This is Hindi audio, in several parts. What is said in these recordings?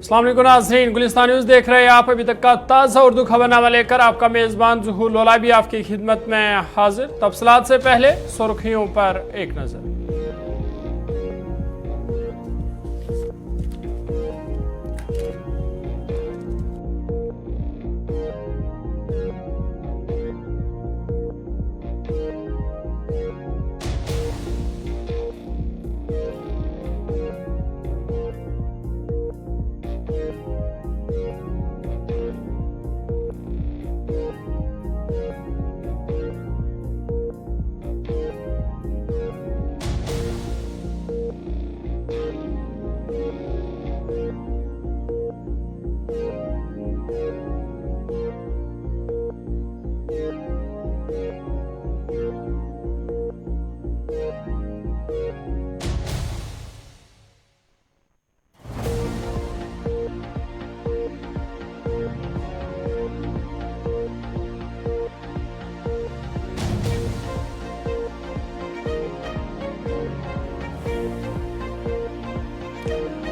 अस्सलाम वालेकुम नाज़रीन, गुलिस्तान न्यूज़ देख रहे हैं आप। अभी तक का ताज़ा उर्दू खबरनामा लेकर आपका मेज़बान ज़ुहूर लोला भी आपकी खिदमत में हाजिर। तफसीलात से पहले सुर्खियों पर एक नज़र।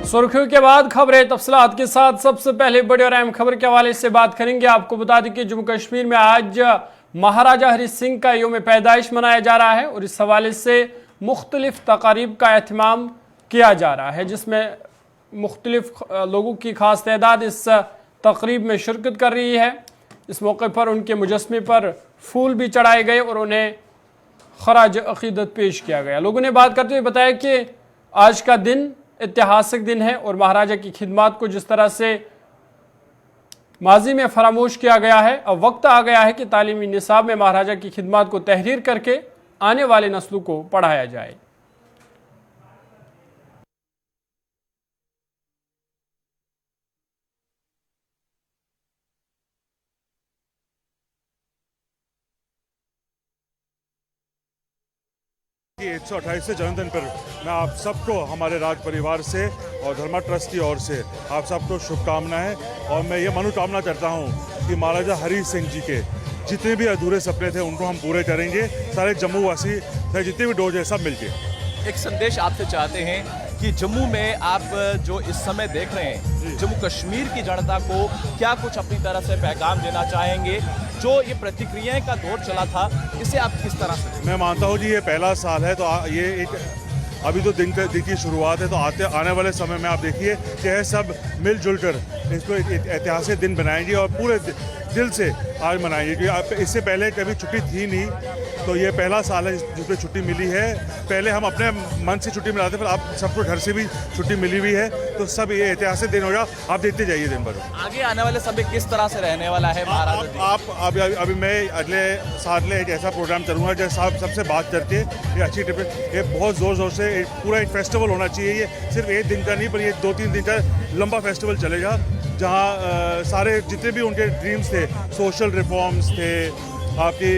सुर्खियों के बाद खबरें तफसीलात के साथ। सबसे पहले बड़ी और अहम खबर के हवाले से बात करेंगे। आपको बता दें कि जम्मू कश्मीर में आज महाराजा हरी सिंह का यौम पैदाइश मनाया जा रहा है और इस हवाले से मुख्तलिफ तकारीब का एहतमाम किया जा रहा है, जिसमें मुख्तलिफ लोगों की खास तादाद इस तकरीब में शिरकत कर रही है। इस मौके पर उनके मुजस्मे पर फूल भी चढ़ाए गए और उन्हें खराज अकीदत पेश किया गया। लोगों ने बात करते हुए बताया कि आज का दिन ऐतिहासिक दिन है और महाराजा की खिदमत को जिस तरह से माजी में फरामोश किया गया है, अब वक्त आ गया है कि तालीमी निसाब में महाराजा की खिदमत को तहरीर करके आने वाले नस्लों को पढ़ाया जाए। कि 128वें जन्मदिन पर मैं आप सबको हमारे राज परिवार से और धर्मा ट्रस्ट की ओर से आप सबको शुभकामनाएं, और मैं ये मनोकामना करता हूं कि महाराजा हरी सिंह जी के जितने भी अधूरे सपने थे उनको हम पूरे करेंगे। सारे जम्मू वासी चाहे जितने भी डोज है सब मिलके एक संदेश आपसे चाहते हैं कि जम्मू में आप जो इस समय देख रहे हैं, जम्मू कश्मीर की जनता को क्या कुछ अपनी तरफ से पैगाम देना चाहेंगे? जो ये प्रतिक्रियाएं का दौर चला था, इसे आप किस तरह से? मैं मानता हूँ जी ये पहला साल है, तो ये एक अभी तो दिन की शुरुआत है, तो आने वाले समय में आप देखिए कि सब मिलजुल कर इसको एक ऐतिहासिक दिन बनाएंगे और पूरे दिल से आज मनाएंगे। क्योंकि इससे पहले कभी छुट्टी थी नहीं, तो ये पहला साल है जिसमें छुट्टी मिली है। पहले हम अपने मन से छुट्टी मिलाते, पर अब सबको घर से भी छुट्टी मिली हुई है, तो सब ये ऐतिहासिक दिन होगा। आप देखते जाइए दिन भर। आगे आने वाले समय किस तरह से रहने वाला है महाराजा जी? आप अभी मैं अगले साल में एक ऐसा प्रोग्राम करूँगा जैसे आप सबसे बात करके ये अच्छी ट्रिप, ये बहुत ज़ोर से पूरा एक फेस्टिवल होना चाहिए। ये सिर्फ एक दिन का नहीं, पर ये 2-3 दिन का लंबा फेस्टिवल चलेगा, जहाँ सारे जितने भी उनके ड्रीम्स थे, सोशल रिफॉर्म्स थे, आपकी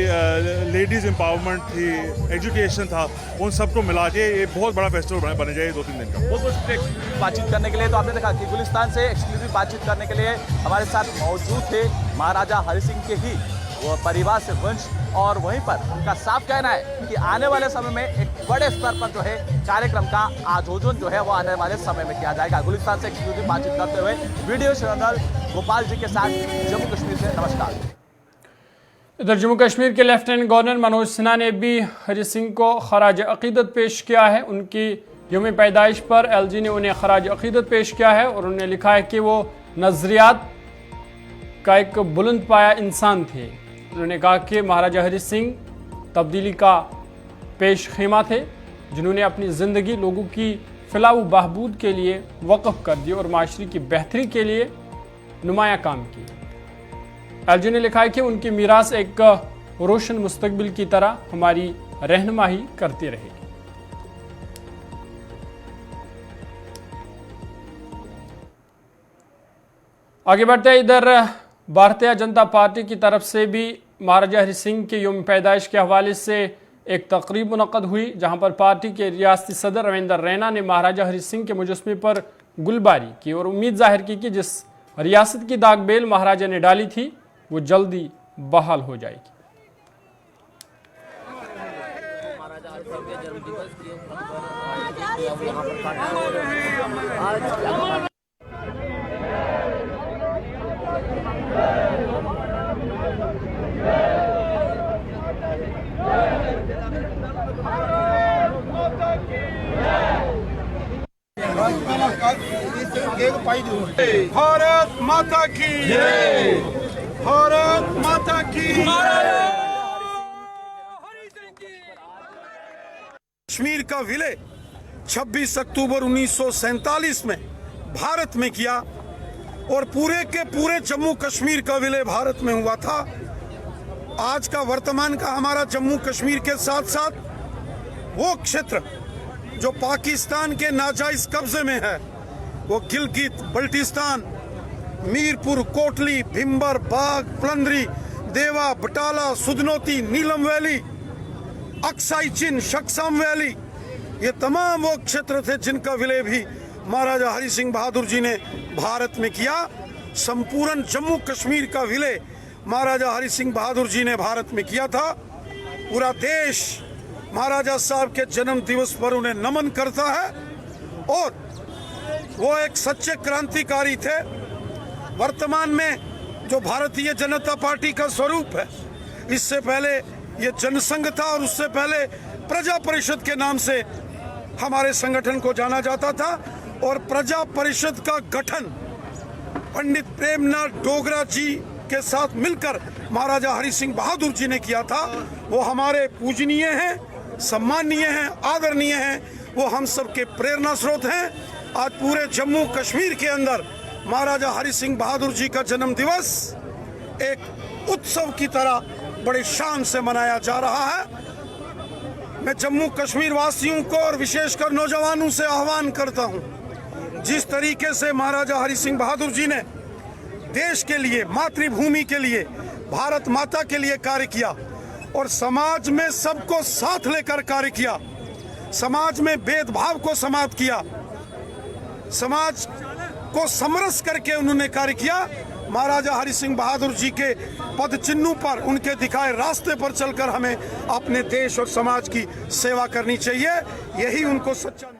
लेडीज़ एम्पावरमेंट थी, एजुकेशन था, उन सबको मिला के ये बहुत बड़ा फेस्टिवल बने जाए 2-3 दिन का। बहुत बातचीत करने के लिए तो आपने देखा कि गुलिस्तान से एक्सक्लूसिव बातचीत करने के लिए हमारे साथ मौजूद थे महाराजा हरि सिंह के ही वो परिवार से वंश, और वहीं पर उनका साफ कहना है कि आने वाले समय में एक बड़े स्तर पर जो है कार्यक्रम का आयोजन जो है वो आने वाले समय में किया जाएगा। गुलिस्तान से एक्सक्लूसिव बातचीत करते हुए वीडियो जर्नल गोपाल जी के साथ जम्मू कश्मीर से नमस्कार। इधर जम्मू कश्मीर के लेफ्टिनेंट गवर्नर मनोज सिन्हा ने भी हरि सिंह को खराज अकीदत पेश किया है। उनकी यौम पैदाइश पर LG ने उन्हें खराज अकीदत पेश किया है और उन्होंने लिखा है कि वो नज़रियात का एक बुलंद पाया इंसान थे। उन्होंने कहा कि महाराजा हरि सिंह तब्दीली का पेश खेमा थे, जिन्होंने अपनी ज़िंदगी लोगों की फलाह व बहबूद के लिए वक़्फ़ कर दी और माशरे की बेहतरी के लिए नुमाया काम किया। LG ने लिखा है कि उनकी मीरास एक रोशन मुस्तकबिल की तरह हमारी रहनुमाई करती रहेगी। आगे बढ़ते हैं, इधर भारतीय जनता पार्टी की तरफ से भी महाराजा हरि सिंह के यौम पैदाइश के हवाले से एक तकरीब मुनक़्क़द हुई, जहां पर पार्टी के रियासती सदर रविंदर रैना ने महाराजा हरि सिंह के मुजस्मे पर गुलबारी की और उम्मीद जाहिर की कि जिस रियासत की दागबेल महाराजा ने डाली थी वो जल्दी बहाल हो जाएगी। भारत माता की भारत माता की कश्मीर का विलय 26 अक्टूबर 1947 में भारत में किया और पूरे के पूरे जम्मू कश्मीर का विलय भारत में हुआ था। आज का वर्तमान का हमारा जम्मू कश्मीर के साथ साथ वो क्षेत्र जो पाकिस्तान के नाजायज कब्जे में है, वो गिलगित बल्टिस्तान, मीरपुर, कोटली, भिम्बर, बाग, प्लंदरी, देवा, बटाला, सुधनोती, नीलम वैली, अक्साई चिन, शक्सम वैली, ये तमाम वो क्षेत्र थे जिनका विलय भी महाराजा हरि सिंह बहादुर जी ने भारत में किया। संपूर्ण जम्मू कश्मीर का विलय महाराजा हरि सिंह बहादुर जी ने भारत में किया था। पूरा देश महाराजा साहब के जन्म दिवस पर उन्हें नमन करता है और वो एक सच्चे क्रांतिकारी थे। वर्तमान में जो भारतीय जनता पार्टी का स्वरूप है, इससे पहले ये जनसंघ था और उससे पहले प्रजा परिषद के नाम से हमारे संगठन को जाना जाता था और प्रजा परिषद का गठन पंडित प्रेमनाथ डोगरा जी के साथ मिलकर महाराजा हरि सिंह बहादुर जी ने किया था। वो हमारे पूजनीय हैं, सम्माननीय हैं, आदरणीय हैं, वो हम सब के प्रेरणा स्रोत हैं। आज पूरे जम्मू कश्मीर के अंदर महाराजा हरि सिंह बहादुर जी का जन्म दिवस एक उत्सव की तरह बड़े शान से मनाया जा रहा है। मैं जम्मू कश्मीर वासियों को और विशेषकर नौजवानों से आह्वान करता हूं, जिस तरीके से महाराजा हरि सिंह बहादुर जी ने देश के लिए, मातृभूमि के लिए, भारत माता के लिए कार्य किया और समाज में सबको साथ लेकर कार्य किया, समाज में भेदभाव को समाप्त किया, समाज को समरस करके उन्होंने कार्य किया। महाराजा हरि सिंह बहादुर जी के पद चिन्हों पर, उनके दिखाए रास्ते पर चलकर हमें अपने देश और समाज की सेवा करनी चाहिए। यही उनको सच्चा।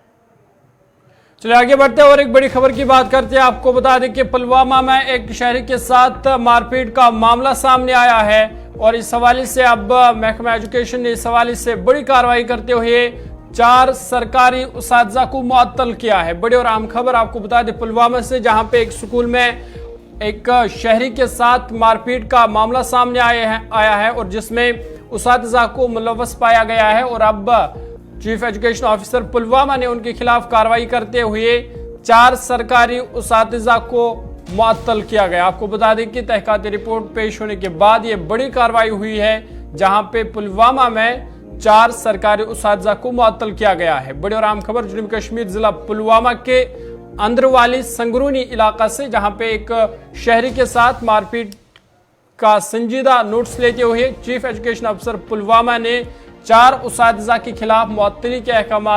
चलिए आगे बढ़ते हैं और एक बड़ी खबर की बात करते हैं। आपको बता दें कि पुलवामा में एक शहरी के साथ मारपीट का मामला सामने आया है और इस हवाले से अब महकमा एजुकेशन ने इस हवाले से बड़ी कार्रवाई करते हुए 4 सरकारी उसातिज़ा को मुअत्तल किया है। बड़ी और अहम खबर आपको बता दें पुलवामा से, जहां पे एक स्कूल में एक शहरी के साथ मारपीट का मामला सामने आया है और जिसमें उसातिज़ा को मुलव्वस पाया गया है और अब चीफ एजुकेशन ऑफिसर पुलवामा ने उनके खिलाफ कार्रवाई करते हुए 4 सरकारी उसातिज़ा को मुअत्तल किया गया। आपको बता दें कि तहकीकाती रिपोर्ट पेश होने के बाद ये बड़ी कार्रवाई हुई है, जहां पे पुलवामा में 4 सरकारी उसातिज़ा को मुअत्तल किया गया है। बड़ी और अहम खबर जम्मू कश्मीर जिला पुलवामा के अंदरवाली संगरूनी इलाका से, जहां पे एक शहरी के साथ मारपीट का संजीदा नोटिस लेते हुए चीफ एजुकेशन अफसर पुलवामा ने 4 उसातिज़ा के खिलाफ मुअत्तली के अहकाम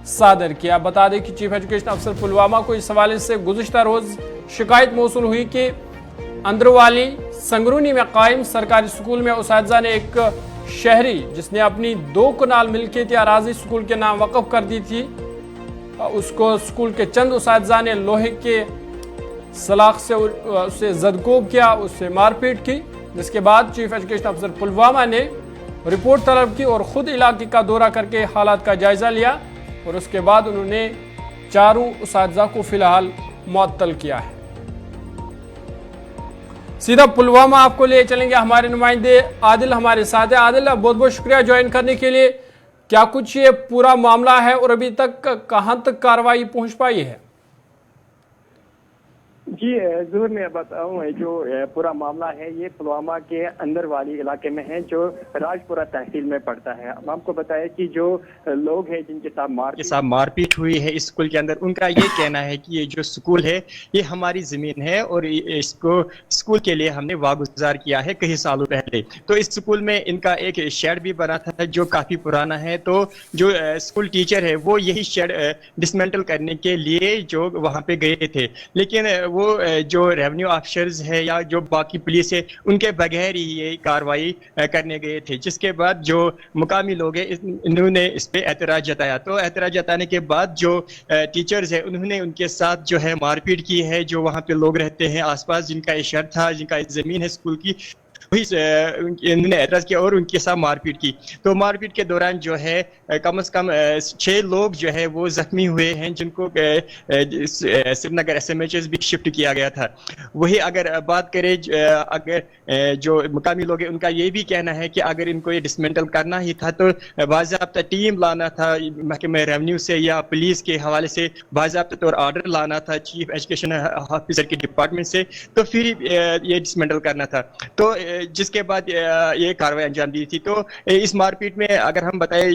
सादर किया। बता दें कि चीफ एजुकेशन अफसर पुलवामा को इस हवाले से गुज़िश्ता रोज शिकायत मौसूल हुई कि अंदरवाली संगरूनी में कायम सरकारी स्कूल में उसातिज़ा ने एक शहरी जिसने अपनी 2 कनाल मिल्कियत अराज़ी स्कूल के नाम वक़फ़ कर दी थी, उसको स्कूल के चंद उसातिज़ा ने लोहे के सलाख से उसे जदकोब किया, उससे मारपीट की, जिसके बाद चीफ एजुकेशन अफसर पुलवामा ने रिपोर्ट तलब की और खुद इलाके का दौरा करके हालात का जायजा लिया और उसके बाद उन्होंने 4 उसातिज़ा को फिलहाल मुअत्तल किया है। सीधा पुलवामा आपको ले चलेंगे, हमारे नुमाइंदे आदिल हमारे साथ है। आदिल, बहुत बहुत शुक्रिया ज्वाइन करने के लिए। क्या कुछ ये पूरा मामला है और अभी तक कहां तक कार्रवाई पहुंच पाई है? जी ज़रूर मैं बताऊं, जो पूरा मामला है ये पुलवामा के अंदर वाली इलाके में है, जो राजपुरा तहसील में पड़ता है। हम आपको बताया कि जो लोग हैं जिनके साथ मारपीट हुई है इस स्कूल के अंदर, उनका ये कहना है कि ये जो स्कूल है ये हमारी ज़मीन है और इसको स्कूल के लिए हमने वागुजार किया है कई सालों पहले। तो इस स्कूल में इनका एक शेड भी बना था जो काफ़ी पुराना है। तो जो स्कूल टीचर है वो यही शेड डिसमेंटल करने के लिए जो वहाँ पे गए थे, लेकिन वो जो रेवेन्यू ऑफिसर्स है या जो बाकी पुलिस है उनके बगैर ही ये कार्रवाई करने गए थे, जिसके बाद जो मुकामी लोग हैं इन्होंने इस पे एतराज जताया। तो एतराज जताने के बाद जो टीचर्स है उन्होंने उनके साथ जो है मारपीट की है। जो वहाँ पे लोग रहते हैं आसपास, जिनका ये शहर था, जिनका ज़मीन है स्कूल की, वही इन्होंने एतराज किया और उनके साथ मारपीट की। तो मारपीट के दौरान जो है कम से कम 6 लोग जो है वो जख्मी हुए हैं, जिनको श्रीनगर SMHS भी शिफ्ट किया गया था। वही अगर बात करें अगर जो मुकामी लोग हैं उनका ये भी कहना है कि अगर इनको ये डिसमेंटल करना ही था तो बाज़ाब्ता टीम लाना था महकमे रेवेन्यू से या पुलिस के हवाले से, बाज़ाब्ता तौर ऑर्डर लाना था चीफ एजुकेशन ऑफिसर के डिपार्टमेंट से, तो फिर ये डिसमेंटल करना था। तो जिसके बाद ये कार्रवाई अंजाम दी थी। तो इस मारपीट में अगर हम बताएं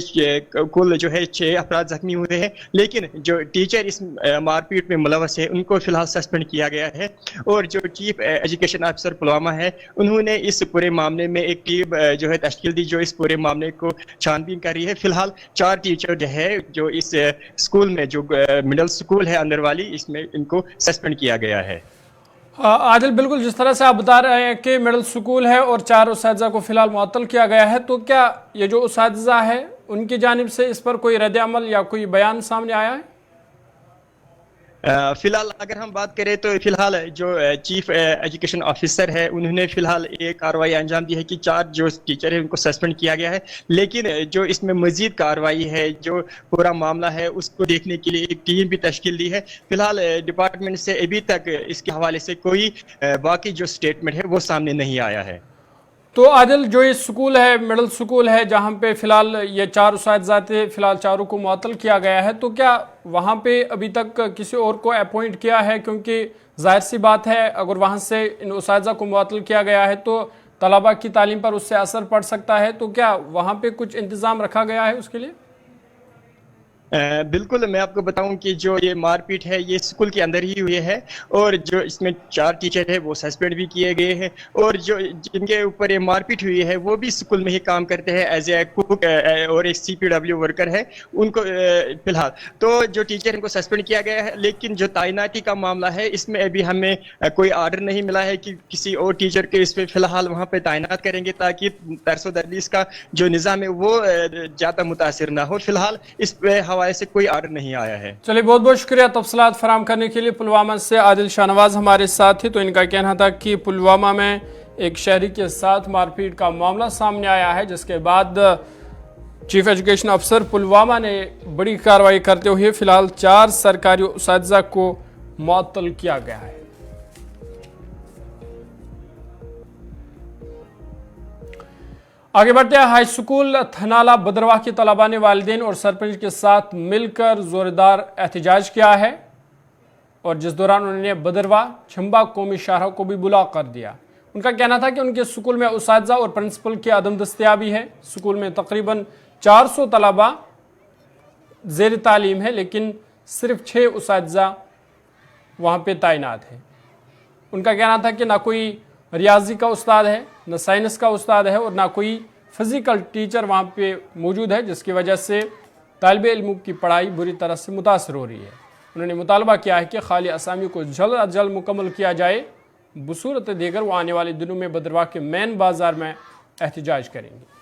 कुल जो है 6 अफराद जख्मी हुए हैं, लेकिन जो टीचर इस मारपीट में मुलव्वस है उनको फिलहाल सस्पेंड किया गया है। और जो चीफ एजुकेशन ऑफिसर पुलवामा है उन्होंने इस पूरे मामले में एक टीम जो है तश्कील दी जो इस पूरे मामले को छानबीन कर रही है। फिलहाल 4 टीचर जो है जो इस स्कूल में जो मिडिल स्कूल है अंदर वाली, इसमें इनको सस्पेंड किया गया है। आदिल, बिल्कुल जिस तरह से आप बता रहे हैं कि मिडिल स्कूल है और 4 उस्ताज़ा को फिलहाल मुअत्तल किया गया है, तो क्या ये जो उस्ताज़ा है उनकी जानिब से इस पर कोई रद्द अमल या कोई बयान सामने आया है? फिलहाल अगर हम बात करें तो फिलहाल जो चीफ एजुकेशन ऑफिसर है उन्होंने फिलहाल एक कार्रवाई अंजाम दी है कि 4 जो टीचर है उनको सस्पेंड किया गया है। लेकिन जो इसमें मजीद कार्रवाई है, जो पूरा मामला है उसको देखने के लिए एक टीम भी तश्कील दी है। फिलहाल डिपार्टमेंट से अभी तक इसके हवाले से कोई बाकी जो स्टेटमेंट है वो सामने नहीं आया है। तो आदिल, जो ये स्कूल है मिडिल स्कूल है जहाँ पे फिलहाल ये 4 उस्ताज़ा थे, फिलहाल 4 को मुअत्तल किया गया है, तो क्या वहाँ पे अभी तक किसी और को अपॉइंट किया है? क्योंकि जाहिर सी बात है अगर वहाँ से इन उस्ताज़ा को मुअत्तल किया गया है तो तलबा की तालीम पर उससे असर पड़ सकता है। तो क्या वहाँ पे कुछ इंतज़ाम रखा गया है उसके लिए? बिल्कुल, मैं आपको बताऊं कि जो ये मारपीट है ये स्कूल के अंदर ही हुई है और जो इसमें 4 टीचर है वो सस्पेंड भी किए गए हैं और जो जिनके ऊपर ये मारपीट हुई है वो भी स्कूल में ही काम करते हैं एज ए कुक और एक CPW वर्कर है उनको फिलहाल। तो जो टीचर इनको सस्पेंड किया गया है, लेकिन जो तैनाती का मामला है इसमें अभी हमें कोई ऑर्डर नहीं मिला है कि किसी और टीचर के इस पर फिलहाल वहाँ पे तैनात करेंगे ताकि तरसो तदरीस का जो निज़ाम है वो ज़्यादा मुतासिर ना हो। फिलहाल इस पे हवाले से कोई ऑर्डर नहीं आया है। चलिए, बहुत बहुत शुक्रिया तफसीलात फराम करने के लिए। पुलवामा से आदिल शाहनवाज हमारे साथ थे। तो इनका कहना था कि पुलवामा में एक शहरी के साथ मारपीट का मामला सामने आया है, जिसके बाद चीफ एजुकेशन अफसर पुलवामा ने बड़ी कार्रवाई करते हुए फिलहाल 4 सरकारी उस्ताज़ा को मुअत्तल किया गया है। आगे बढ़ते हैं। हाई स्कूल थनाला बदरवाह के तलबा ने वालिदैन और सरपंच के साथ मिलकर जोरदार एहतजाज किया है और जिस दौरान उन्होंने बदरवाह छंबा कौमी शाहरा को भी बुला कर दिया। उनका कहना था कि उनके स्कूल में उस्ताज़ा और प्रिंसिपल की अदम दस्तयाबी है। स्कूल में तकरीबन 400 तलबा ज़ेर तालीम है, लेकिन सिर्फ 6 उस्ताज़ा वहाँ पे तैनात है। उनका कहना था कि ना कोई रियाजी का उस्ताद है, न साइंस का उस्ताद है और ना कोई फिज़िकल टीचर वहाँ पे मौजूद है, जिसकी वजह से तालिबे इल्मों की पढ़ाई बुरी तरह से मुतासर हो रही है। उन्होंने मुतालबा किया है कि खाली असामी को जल्द अज जल्द मुकम्मल किया जाए। बसूरत दीगर वो आने वाले दिनों में बदरवाह के मेन बाजार में एहतजाज करेंगे।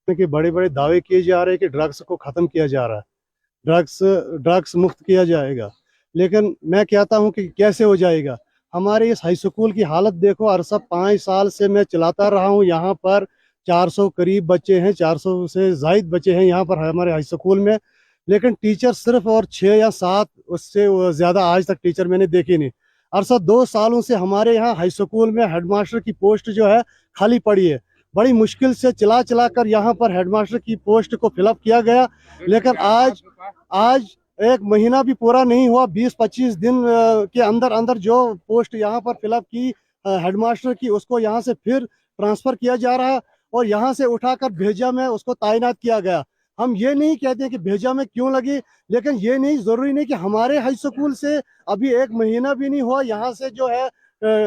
के बड़े बड़े दावे किए जा रहे हैं कि ड्रग्स को ख़त्म किया जा रहा है, ड्रग्स मुक्त किया जाएगा, लेकिन मैं कहता हूं कि कैसे हो जाएगा। हमारे इस हाई स्कूल की हालत देखो। अरसा 5 साल से मैं चलाता रहा हूं। यहाँ पर 400 करीब बच्चे हैं, 400 से ज़ायद बच्चे हैं यहाँ पर हमारे हाई स्कूल में, लेकिन टीचर सिर्फ और 6 या 7, उससे ज़्यादा आज तक टीचर मैंने देखे नहीं। अरसा 2 सालों से हमारे यहाँ हाई स्कूल में हेडमास्टर की पोस्ट जो है खाली पड़ी है। बड़ी मुश्किल से चला कर यहाँ पर हेडमास्टर की पोस्ट को फिलअप किया गया, लेकिन आज 1 महीना भी पूरा नहीं हुआ। 20-25 दिन के अंदर जो पोस्ट यहाँ पर फिलअप की हेडमास्टर की, उसको यहाँ से फिर ट्रांसफ़र किया जा रहा है और यहाँ से उठाकर भेजा में उसको तैनात किया गया। हम ये नहीं कहते कि भेजा में क्यों लगी, लेकिन ये नहीं ज़रूरी नहीं कि हमारे हाई स्कूल से अभी 1 महीना भी नहीं हुआ यहाँ से जो है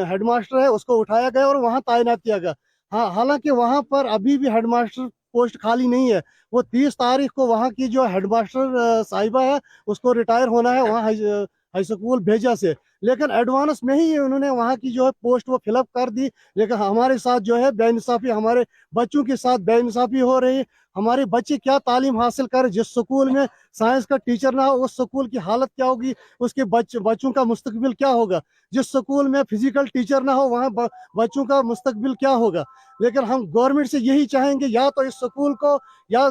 हेडमास्टर है उसको उठाया गया और वहाँ तैनात किया गया। हाँ, हालांकि वहाँ पर अभी भी हेडमास्टर पोस्ट खाली नहीं है। वो 30 तारीख को वहाँ की जो हेडमास्टर साहिबा है उसको रिटायर होना है वहाँ हाई स्कूल भेजा से, लेकिन एडवांस में ही उन्होंने वहाँ की जो है पोस्ट वो फिलअप कर दी। लेकिन हमारे साथ जो है बेइंसाफी, हमारे बच्चों के साथ बेइंसाफी हो रही है। हमारे बच्चे क्या तालीम हासिल करें? जिस स्कूल में साइंस का टीचर ना हो उस स्कूल की हालत क्या होगी, उसके बच्चों का मुस्तकबिल क्या होगा? जिस स्कूल में फिजिकल टीचर ना हो वहाँ बच्चों का मुस्तकबिल क्या होगा? लेकिन हम गवर्नमेंट से यही चाहेंगे, या तो इस स्कूल को या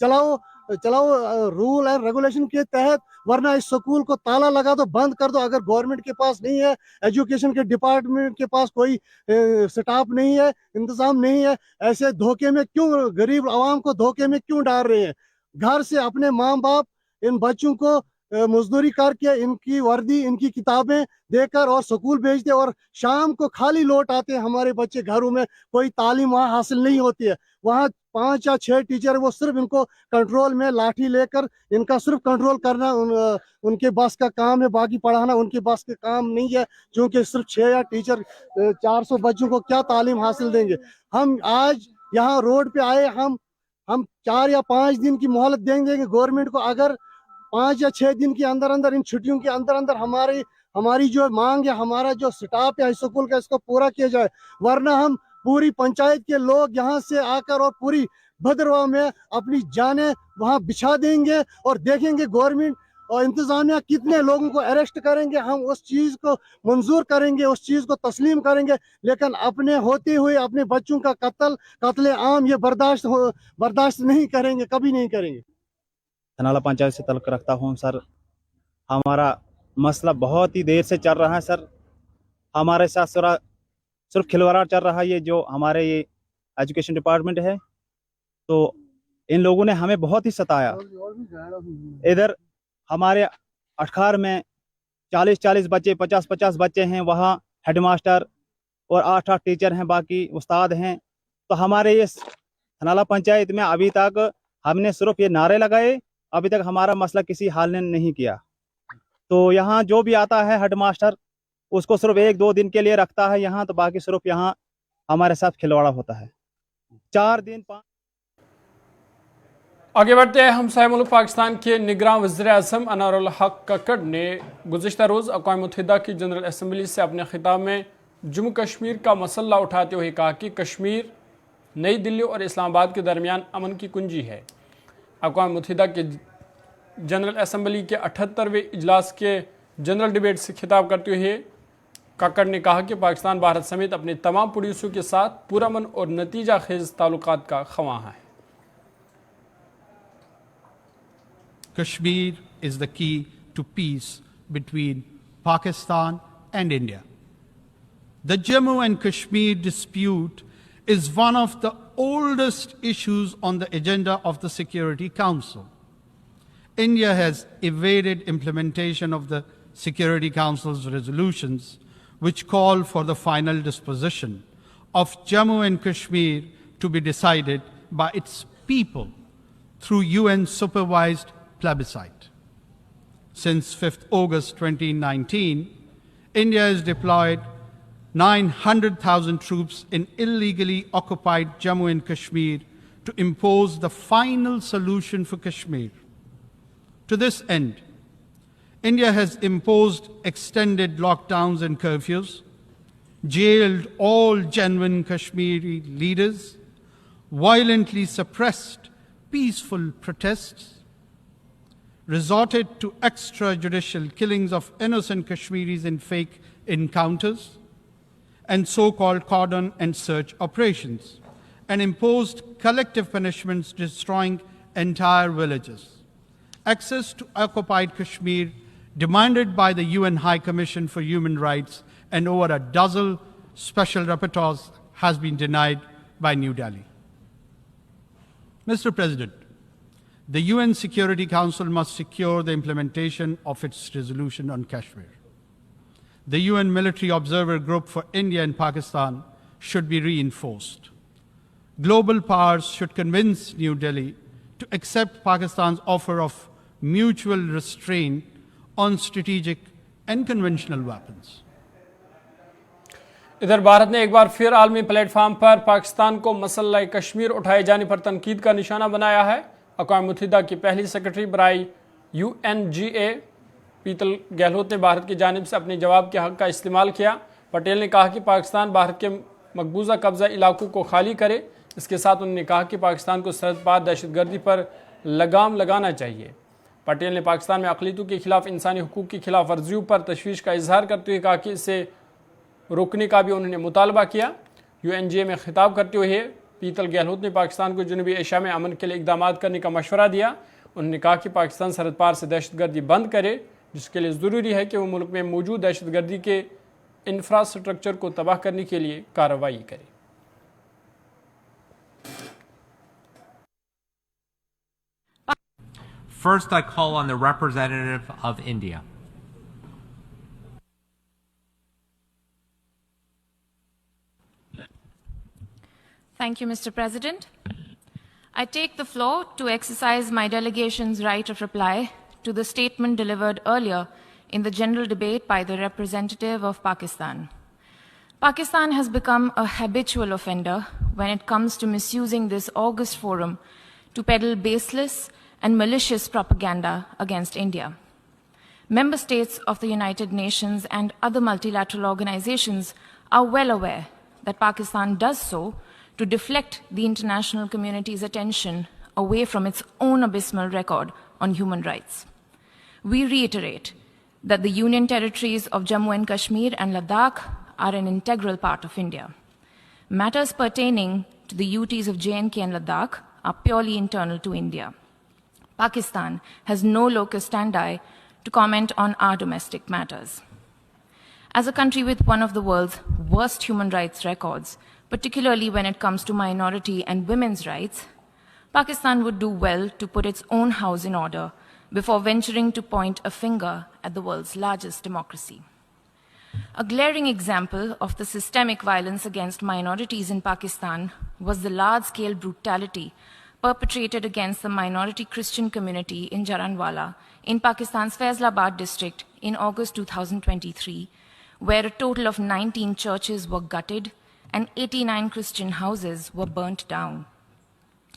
चलाओ रूल एंड रेगुलेशन के तहत, वरना इस स्कूल को ताला लगा दो, बंद कर दो। अगर गवर्नमेंट के पास नहीं है, एजुकेशन के डिपार्टमेंट के पास कोई स्टाफ नहीं है, इंतजाम नहीं है, ऐसे धोखे में क्यों, गरीब आवाम को धोखे में क्यों डाल रहे हैं? घर से अपने माँ बाप इन बच्चों को मजदूरी करके इनकी वर्दी, इनकी किताबें देकर और स्कूल भेजते, और शाम को खाली लौट आते हैं हमारे बच्चे घरों में। कोई तालीम वहाँ हासिल नहीं होती है। वहाँ 5 या 6 टीचर, वो सिर्फ इनको कंट्रोल में लाठी लेकर इनका सिर्फ कंट्रोल करना उनके बस का काम है, बाकी पढ़ाना उनके बस का काम नहीं है। क्योंकि सिर्फ 6 या टीचर 400 बच्चों को क्या तालीम हासिल देंगे? हम आज यहाँ रोड पे आए, हम 4 या 5 दिन की मोहलत देंगे गवर्नमेंट को। अगर 5 या 6 दिन के अंदर अंदर, इन छुट्टियों के अंदर अंदर हमारी जो मांग है, हमारा जो स्टाफ है स्कूल का, इसको पूरा किया जाए, वरना हम पूरी पंचायत के लोग यहाँ से आकर और पूरी भद्रवाह में अपनी जानें वहाँ बिछा देंगे और देखेंगे गवर्नमेंट और इंतजामिया कितने लोगों को अरेस्ट करेंगे। हम उस चीज को मंजूर करेंगे, उस चीज को तस्लीम करेंगे, लेकिन अपने होते हुए अपने बच्चों का कत्ले आम ये बर्दाश्त नहीं करेंगे, कभी नहीं करेंगे। थनाला पंचायत से तल्लुक़ रखता हूँ सर। हमारा मसला बहुत ही देर से चल रहा है सर। हमारे साथ सिर्फ खिलवाड़ चल रहा है। ये जो हमारे ये एजुकेशन डिपार्टमेंट है, तो इन लोगों ने हमें बहुत ही सताया। इधर हमारे अठार में 40-40 बच्चे, 50-50 बच्चे हैं, वहाँ हेडमास्टर और 8-8 टीचर हैं, बाकी उस्ताद हैं। तो हमारे ये थनाला पंचायत में अभी तक हमने सिर्फ ये नारे लगाए, अभी तक हमारा मसला किसी हाल ने नहीं किया। तो यहाँ जो भी आता है हेडमास्टर, उसको सिर्फ 1-2 दिन के लिए रखता है यहाँ, तो बाकी सिर्फ यहाँ हमारे साथ खिलवाड़ा होता है। 4 दिन 5। आगे बढ़ते हैं। हमसाया मुल्क पाकिस्तान के निगरान वज़ीर-ए-आज़म अनारुल हक कक्कड़ ने गुज़िश्ता रोज़ अक़वाम मुत्तहिदा की जनरल असम्बली से अपने खिताब में जम्मू कश्मीर का मसला उठाते हुए कहा कि कश्मीर नई दिल्ली और इस्लामाबाद के दरमियान अमन की कुंजी है। अक़वाम मुत्तहिदा के जनरल असम्बली के 78वें इजलास के जनरल डिबेट से खिताब करते हुए कक्कड़ ने कहा कि पाकिस्तान भारत समेत अपने तमाम पड़ोसियों के साथ पुरअमन और नतीजा खेज ताल्लुकात का ख़वाह है। Kashmir is the key to peace between Pakistan and India. The Jammu and Kashmir dispute is one of the oldest issues on the agenda of the Security Council. India has evaded implementation of the Security Council's resolutions, which call for the final disposition of Jammu and Kashmir to be decided by its people through UN-supervised plebiscite. Since 5th August 2019, India has deployed 900,000 troops in illegally occupied Jammu and Kashmir to impose the final solution for Kashmir. To this end, India has imposed extended lockdowns and curfews, jailed all genuine Kashmiri leaders, violently suppressed peaceful protests, resorted to extrajudicial killings of innocent Kashmiris in fake encounters, and so-called cordon and search operations, and imposed collective punishments destroying entire villages. Access to occupied Kashmir, demanded by the UN High Commission for Human Rights and over a dozen special rapporteurs, has been denied by New Delhi. Mr. President, the UN Security Council must secure the implementation of its resolution on Kashmir. The UN Military Observer Group for India and Pakistan should be reinforced. Global powers should convince New Delhi to accept Pakistan's offer of mutual restraint on strategic and conventional weapons. इधर भारत ने एक बार फिर आलमी प्लेटफॉर्म पर पाकिस्तान को मसला कश्मीर उठाए जाने पर तनकीद का निशाना बनाया है। अक़वाम मुत्तहिदा की पहली सेक्रेटरी बराई UNGA पीतल गहलोत ने भारत की जानिब से अपने जवाब के हक का इस्तेमाल किया। पटेल ने कहा कि पाकिस्तान भारत के मकबूजा कब्जा इलाकों को खाली करे। इसके साथ उन्होंने कहा कि पाकिस्तान को सरहद पार दहशतगर्दी पर लगाम लगाना चाहिए। पटेल ने पाकिस्तान में अक़लियतों के खिलाफ इंसानी हुकूक की खिलाफ वर्जियों पर तशवीश का इजहार करते हुए कहा कि इसे रोकने का भी उन्होंने मुतालबा किया। UNGA में खिताब करते हुए पीतल गहलोत ने पाकिस्तान को जनूबी एशिया में अमन के लिए इक़दाम करने का मशवरा दिया। उन्होंने कहा कि पाकिस्तान सरहद पार से दहशतगर्दी बंद करे, जिसके लिए ज़रूरी है कि वो मुल्क में मौजूद दहशतगर्दी के इंफ्रास्ट्रक्चर को तबाह करने के लिए कार्रवाई करे। First, I call on the representative of India. Thank you, Mr. President. I take the floor to exercise my delegation's right of reply to the statement delivered earlier in the general debate by the representative of Pakistan. Pakistan has become a habitual offender when it comes to misusing this august forum to peddle baseless and malicious propaganda against India. Member states of the United Nations and other multilateral organizations are well aware that Pakistan does so to deflect the international community's attention away from its own abysmal record on human rights. We reiterate that the Union territories of Jammu and Kashmir and Ladakh are an integral part of India. Matters pertaining to the UTs of J&K and Ladakh are purely internal to India. Pakistan has no locus standi to comment on our domestic matters. As a country with one of the world's worst human rights records, particularly when it comes to minority and women's rights, Pakistan would do well to put its own house in order before venturing to point a finger at the world's largest democracy. A glaring example of the systemic violence against minorities in Pakistan was the large-scale brutality perpetrated against the minority Christian community in Jaranwala in Pakistan's Faisalabad district in August 2023, where a total of 19 churches were gutted and 89 Christian houses were burnt down.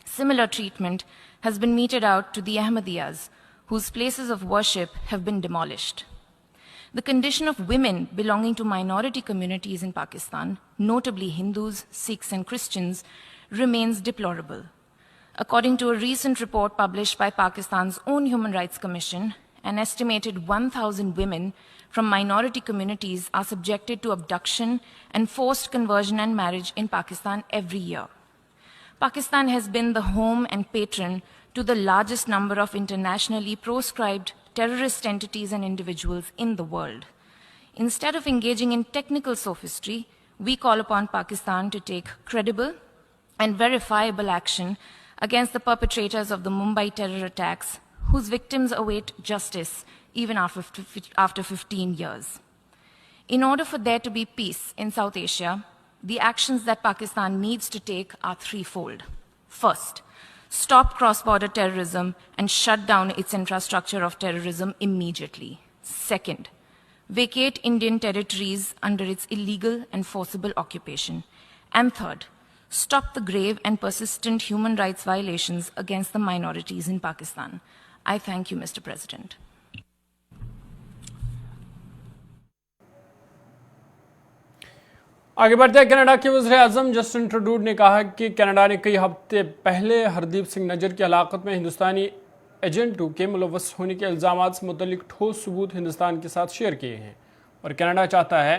Similar treatment has been meted out to the Ahmadiyas, whose places of worship have been demolished. The condition of women belonging to minority communities in Pakistan, notably Hindus, Sikhs, and Christians, remains deplorable. According to a recent report published by Pakistan's own Human Rights Commission, an estimated 1,000 women from minority communities are subjected to abduction and forced conversion and marriage in Pakistan every year. Pakistan has been the home and patron to the largest number of internationally proscribed terrorist entities and individuals in the world. Instead of engaging in technical sophistry, we call upon Pakistan to take credible and verifiable action against the perpetrators of the Mumbai terror attacks, whose victims await justice even after 15 years. In order for there to be peace in South Asia, the actions that Pakistan needs to take are threefold. First, stop cross-border terrorism and shut down its infrastructure of terrorism immediately. Second, vacate Indian territories under its illegal and forcible occupation. And third, stop the grave and persistent human rights violations against the minorities in Pakistan. I thank you, Mr. President. आगे बढ़ते हैं। कनाडा के वज़ीर-ए-आज़म जस्टिन ट्रूडो ने कहा कि कनाडा ने कई हफ्ते पहले हरदीप सिंह नज्जर की हलाकत में हिंदुस्तानी एजेंटों के मुलव्वस होने के इल्ज़ामात से मुतल्लिक ठोस सबूत हिंदुस्तान के साथ शेयर किए हैं और कनाडा चाहता है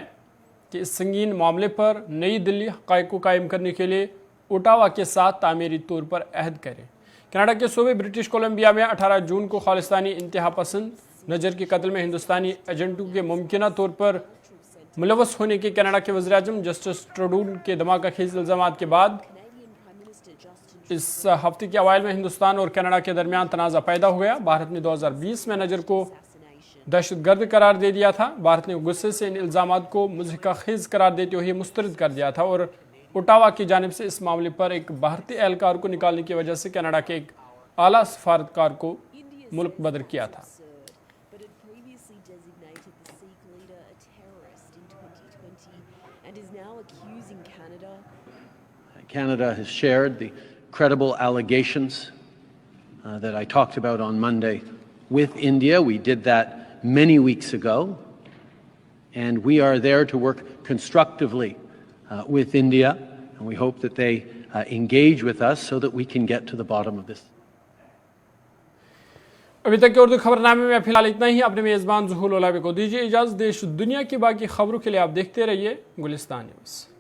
कि इस संगीन मामले पर नई दिल्ली हक़ाइक़ को कायम करने के लिए ओटावा के साथ तामीरी तौर पर अहद करे। कनाडा के सूबे ब्रिटिश कोलंबिया में 18 जून को खालिस्तानी इंतहा पसंद नज़र के कत्ल में हिंदुस्तानी एजेंटों के मुमकिना तौर पर मुलव्वस होने के कनाडा के वज़ीर-ए-आज़म जस्टिन ट्रूडो के धमाकाखेज़ इल्ज़ामात के बाद इस हफ्ते के अवाइल में हिंदुस्तान और कनाडा के दरमियान तनाज़ा पैदा हो गया। भारत ने 2020 में नज़र को दहशतगर्द करार दे दिया था। भारत ने गुस्से से इन इल्ज़ामात को मुज़हिकाखेज़ करार देते हुए मुस्तरद कर दिया था और ओटावा की जानिब से इस मामले पर एक भारतीय एहलकार को निकालने की वजह से कनाडा के एक आला सफारतकार को मुल्क बदर किया था। and is now Canada has shared the credible allegations that I talked about on Monday with India. We did that many weeks ago, and we are there to work constructively with India, and we hope that they engage with us so that we can get to the bottom of this. अभी तक के उर्दू खबरनामे में फिलहाल इतना ही। अपने मेजबान ज़ुहूल ओलाबी को दीजिए इजाज़त। देश दुनिया की बाकी खबरों के लिए आप देखते रहिए गुलिस्तान न्यूज़।